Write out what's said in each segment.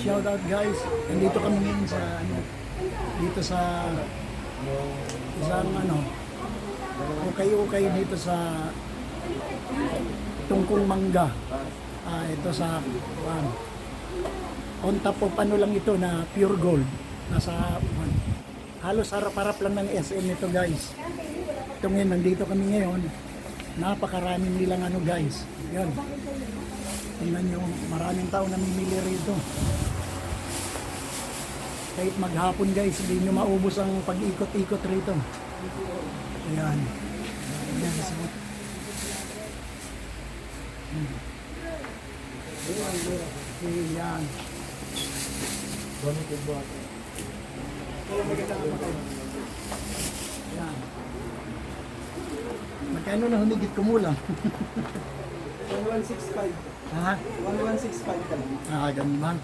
shout out guys. Nandito kami ngayon sa dito sa isang ukay-ukay dito sa Tungkong Mangga. Ito sa on top of lang ito na pure gold. Nasa halos harap-harap lang ng SM ito guys. Ito ngayon, nandito kami ngayon. Napakaraming nilang guys. Yan. Tingnan nyo, maraming tao namimili rito. Kahit maghapon guys, hindi nyo maubos ang pag-ikot-ikot rito. Ayan. Ayan. Ayan. Ayan. Magkano na humigit kumulang? 1165. Ha? 1165 ka lang. Ganun ba?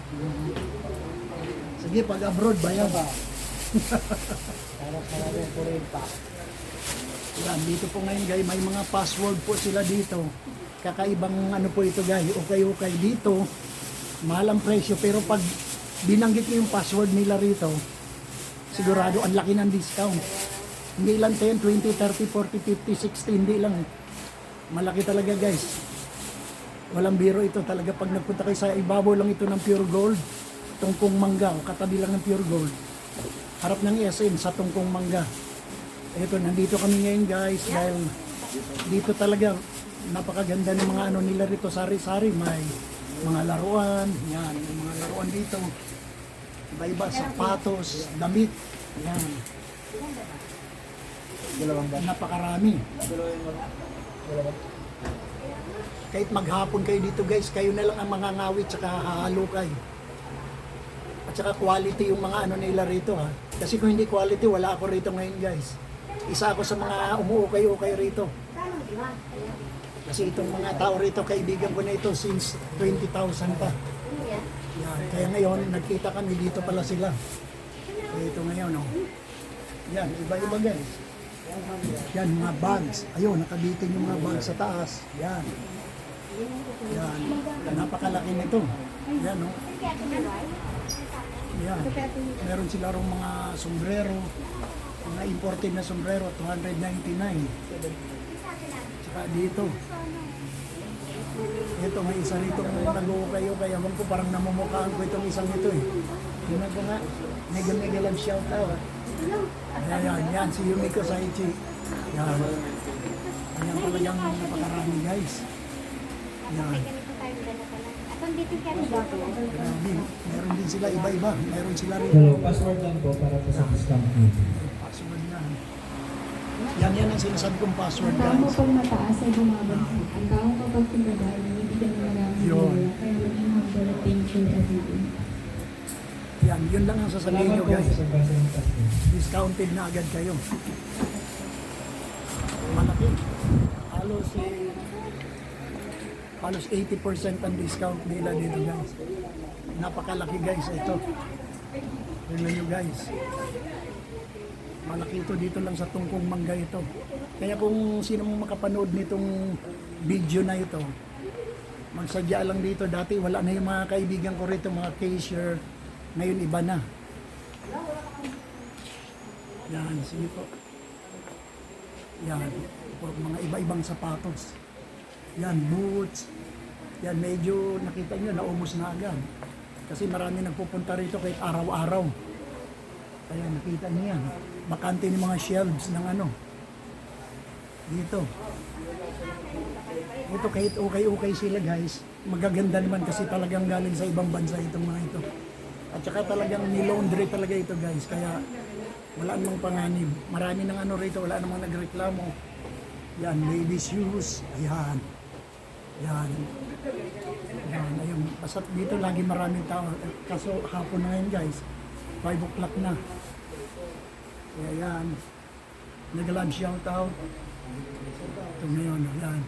Sige, pag abroad, bayan ba? Para rin po rin pa. Yan, dito po ngayon guys, may mga password po sila dito. Kakaibang po ito guys, ukay-ukay dito. Mahal ang presyo, pero pag binanggit nyo yung password nila rito, sigurado ang laki ng discount. Hindi lang 10, 20, 30, 40, 50, 60, hindi lang. Malaki talaga guys. Walang biro ito talaga. Pag nagpunta kayo sa ibabaw lang ito ng pure gold, Tungkong Mangga, o katabi lang ng pure gold. Harap ng SM sa Tungkong Mangga. Ito, nandito kami ngayon guys, dahil dito talaga napakaganda ng mga nila rito, sari-sari. May mga laruan, yan, may mga laruan dito. Iba-iba, sapatos, damit, yan. Napakarami. Kahit maghapon kayo dito guys, kayo na lang ang mga ngawit tsaka hahalukay. At saka quality yung mga nila rito ha. Kasi kung hindi quality, wala ako rito ngayon guys. Isa ako sa mga umuukay-ukay rito. Kasi itong mga tao rito, kaibigan ko na ito since 20,000 pa. Yan. Kaya ngayon, nagkita kami dito pala sila. Kaya ito ngayon, yan, iba-iba guys. Yan, mga bags. Ayun, nakabitin yung mga bags sa taas. Yan. Yan. Napakalaki nito. Yan, Yan. Meron sila rong mga sombrero. Mga imported na sombrero, 299. Tsaka dito. Ito, may isa rito kung nag-ukay-ukay. Ewan ko, parang namumukhaan ko itong isang ito eh. Tingnan ko nga. Mega lang shout out. Yan, si Yumiko Saichi. Yan. Yan talagang napakarami guys. Yan. Grabe, meron din sila iba-iba. Meron sila rin. Hello, password lang po para po sa discount. Password yan. Yan ang sinasabi kong password Ang tao mo guys. pag mataas ay bumabagsak. Ang tao kapag pinababa ay binibigyan ng maraming Yun. bola. Kaya maging humble at thankful everyday. Yan, yun lang ang sasabihin Salamat nyo po guys. sa pagbasa ng password. Discounted na agad kayo. Malaki. Halos 80% ang discount nila dito guys. Napakalaki guys ito. Tingnan nyo guys. Malaki ito dito lang sa Tungkong Mangga ito. Kaya kung sino mong makapanood nitong video na ito, magsadya lang dito. Dati wala na yung mga kaibigan ko rito, mga cashier. Ngayon iba na. Yan, sige po. Yan, mga iba-ibang sapatos. Yan, boots. Yan, medyo nakita nyo, naubos na agad. Kasi marami nagpupunta rito kahit araw-araw. Kaya nakita niyo yan. Bakante ng mga shelves ng dito. Ito kahit okay sila guys. Magaganda naman kasi talagang galing sa ibang bansa itong mga ito. At saka talagang ni-laundry talaga ito guys. Kaya wala namang panganib. Marami ng rito, wala namang nagreklamo. Yan, ladies shoes. Ayan. Yan. Yan, ayun. Basta dito lagi maraming tao. Kaso hapon na ngayon guys. 5 o'clock na. Kaya yan. Nag-love shout out. Ito ngayon, yan.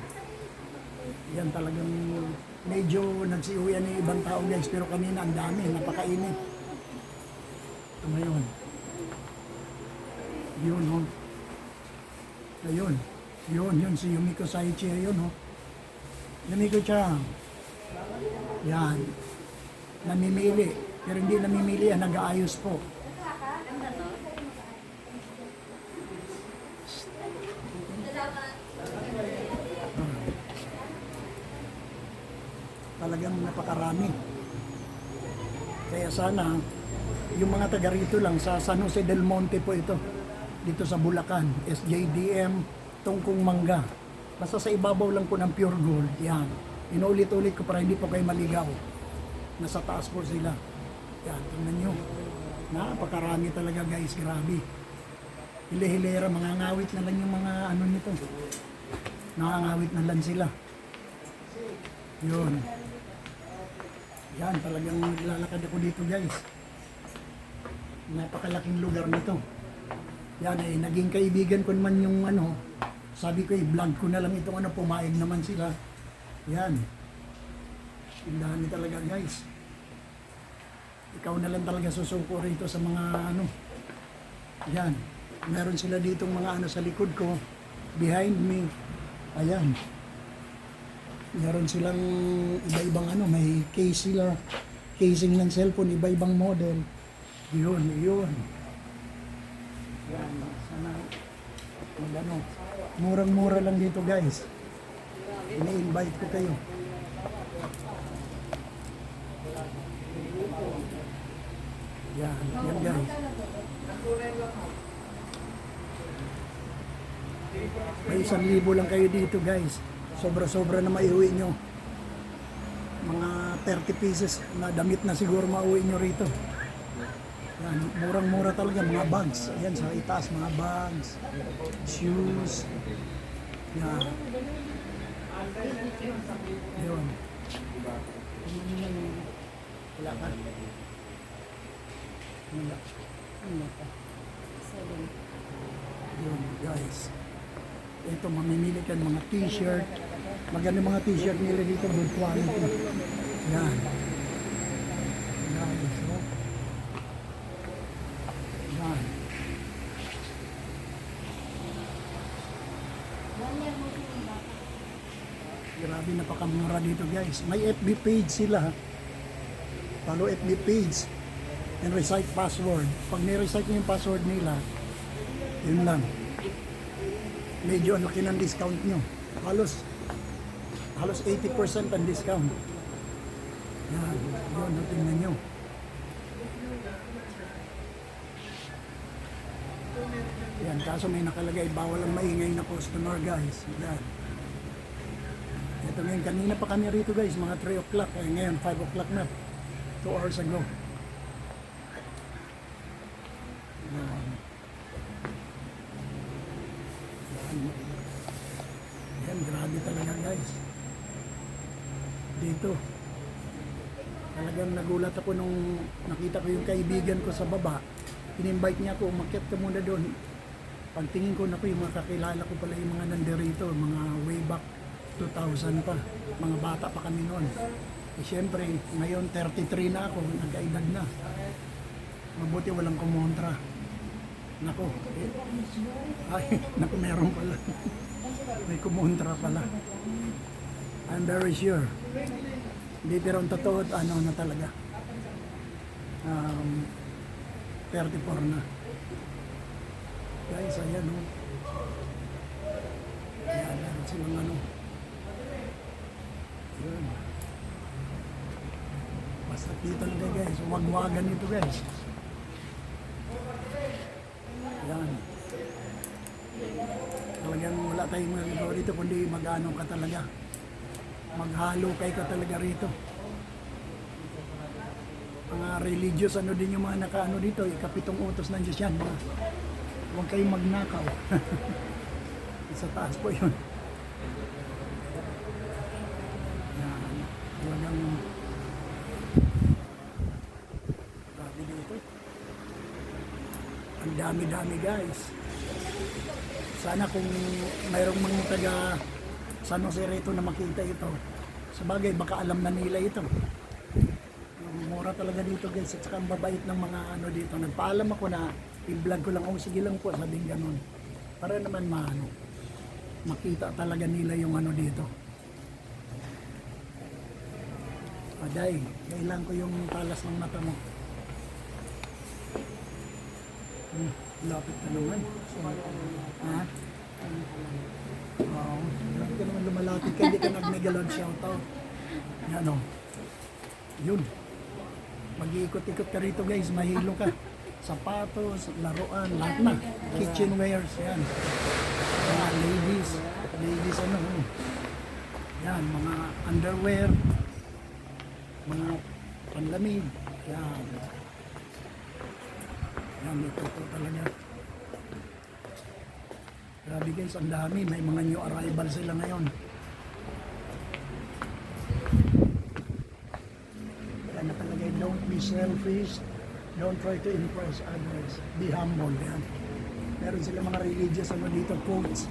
Yan talagang medyo nagsiuwian ng ibang tao guys. Pero kanina ang dami, napakainit. Ito ngayon. Yun, Ayun. Yun, si Yumiko Saichi, ayun, Yumiko-chan. Yan. Namimili. Pero hindi namimili yan, nag-aayos po. Talagang napakarami. Kaya sana, yung mga taga rito lang, sa San Jose del Monte po ito, dito sa Bulacan, SJDM, Tungkong Mangga. Basta sa ibabaw lang po ng Pure Gold, yan. Inuulit-ulit ko para hindi po kayo maligaw. Nasa taas po sila. Yan, tingnan nyo. Napakarami talaga guys, grabe. Hile-hilera, mga ngawit na lang yung mga ano nito. Nakangawit na lang sila. Yun. Yan, talagang naglalakad ako dito guys. Napakalaking lugar nito. Yan eh, naging kaibigan ko naman yung ano, sabi ko vlog ko na lang itong ano, pumayag naman sila. Yan. Tindahan ni talaga guys. Ikaw na lang talaga susuko rito sa mga ano. Yan. Meron sila ditong mga ano sa likod ko. Behind me. Ayan. Meron silang iba-ibang ano, may case sila. Casing ng cellphone, iba-ibang model. Yun, yun. Yan, sana ano, murang-mura lang dito guys. Ini-invite ko kayo. Yan, yan guys. May 1,000 lang kayo dito guys. Sobra-sobra na maiuwi nyo. Mga 30 pieces na damit na siguro mauwi nyo rito. Yan, murang-mura talaga, mga bags. Ayan, sa itaas, mga bags, shoes. Yan. Yun. Wala ka. Wala. Yun, guys. Ito, mamimili ka ng mga t-shirt. Maganda mga t-shirt nila dito, good quality. Yan. Guys, so. Yan. Grabe, napakamura dito guys. May FB page sila. Follow FB page. And recite password. Pag ni-recite nyo yung password nila, yun lang. Medyo ano kinang discount nyo. Halos 80% ang discount. Yan. Yun, tingnan nyo. Yan, kaso may nakalagay, bawal ang maingay na customer guys. Yan. Ito ngayon, kanina pa kami rito guys, mga 3 o'clock. Eh, ngayon, 5 o'clock na. 2 hours ago. Yan. Yan. Yan, grabe talaga guys. Dito. Talagang nagulat ako nung nakita ko yung kaibigan ko sa baba. In-invite niya ako, umakyat ka muna doon. Pagtingin ko na ko, yung mga kakilala ko pala yung mga nandirito, mga way back 2000 pa. Mga bata pa kami noon. Eh syempre, ngayon 33 na ako, nagkaedad na. Mabuti walang kumontra. Nako, ay, nako meron pala. May kumontra pala. I'm very sure. Hindi pero ang totoo, ano na talaga. 34 na. Guys, ayan o. Ayan, meron silang ano. Ayan. Basta dito lang guys. Wagwagan ito guys. Ayan. Talagang wala tayong magagawa dito kundi mag-ano ka talaga. Maghalo kay ka talaga rito. Mga religious ano din yung mga nakaano dito, ikapitong utos ng Diyos yan. Huwag kayong magnakaw. Sa taas po yun. Yan. Talagang grabe dito. Ang dami-dami guys. Sana kung mayroong mga taga San Jose rito na makita ito. Sabagay, baka alam na nila ito. Mura talaga dito guys, at saka ang babait ng mga ano dito. Nagpaalam ako na i-vlog ko lang, oh sige lang po, sabing ganun. Para naman makita talaga nila yung ano dito. Aday, kailan ko yung talas ng mata mo. Lapit na naman. Ha? Wow. Grabe ka naman lumalapit ka, hindi ka nag-megalod shoutout. Yan o. Yun. Mag-iikot-ikot ka rito guys, mahilo ka. Sapatos, laruan, lahat na. Kitchenwares, yan. Mga ladies. Ladies ano. Yan, mga underwear. Mga panlamig. Yan. Yan, ito talaga. Grabe guys, ang dami. May mga new arrival sila ngayon. Yan na talaga. Don't be selfish. Don't try to impress others. Be humble. Yan. Meron sila mga religious ano dito, quotes.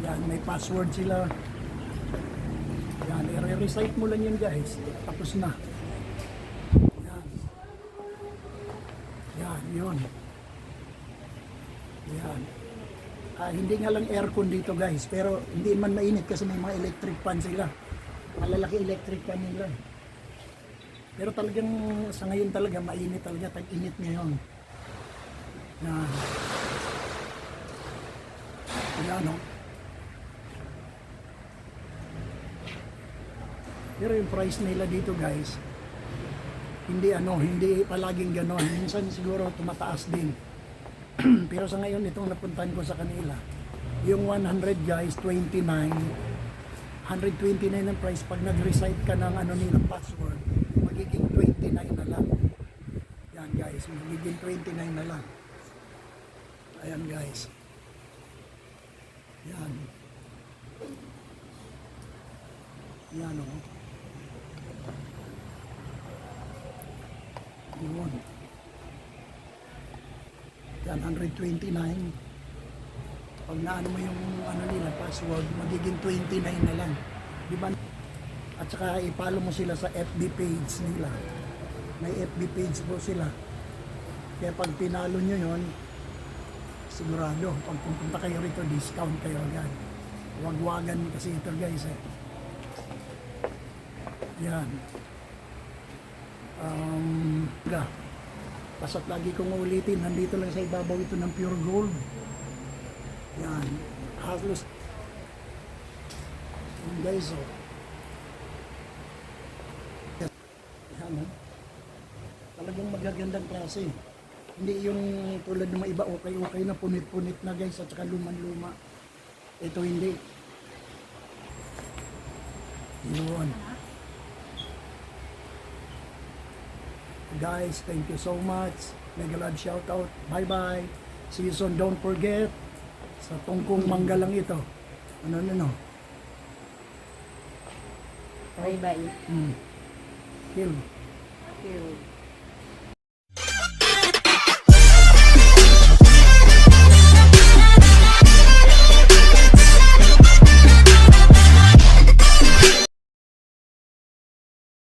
Yan, may password sila. Yan, i-recite mo lang yun guys. Tapos na. Yan. Yan, yun. Yan. Hindi nga lang aircon dito guys, pero hindi man mainit kasi may mga electric fan sila. Malalaki electric fan nila. Pero talagang sa ngayon talaga mainit talaga, tag-init ngayon. Yan. Yan no. Pero yung price nila dito guys, hindi palaging ganon. Minsan siguro tumataas din. Pero sa ngayon itong napuntahan ko sa kanila, yung 100 guys, 29. 129 ang price. Pag nag-recite ka ng nilang password, magiging 29 na lang. Yan guys, magiging 29 na lang. Ayan guys. Yan. Yan o. Yun. Yan, 129. Pag naano mo yung nila, password, magiging 29 na lang. Di ba? At saka i-follow mo sila sa FB page nila. May FB page po sila. Kaya pag pinalo nyo yun, sigurado, pag pupunta kayo rito, discount kayo agad. Wagwagan kasi ito guys eh. Yan. Pasat lagi kong ulitin, nandito lang sa ibabaw ito ng pure gold. Yan. Halos. Yan guys, oh. Yan, oh. Talagang magagandang klase. Hindi yung tulad ng mga iba, okay na, punit-punit na guys, at saka luman-luma. Ito hindi. Yun. Guys, thank you so much. Mega love shout out. Bye bye. See you soon. Don't forget sa tungkong mangga lang ito. Ano. Bye-bye. Kill. Thank you.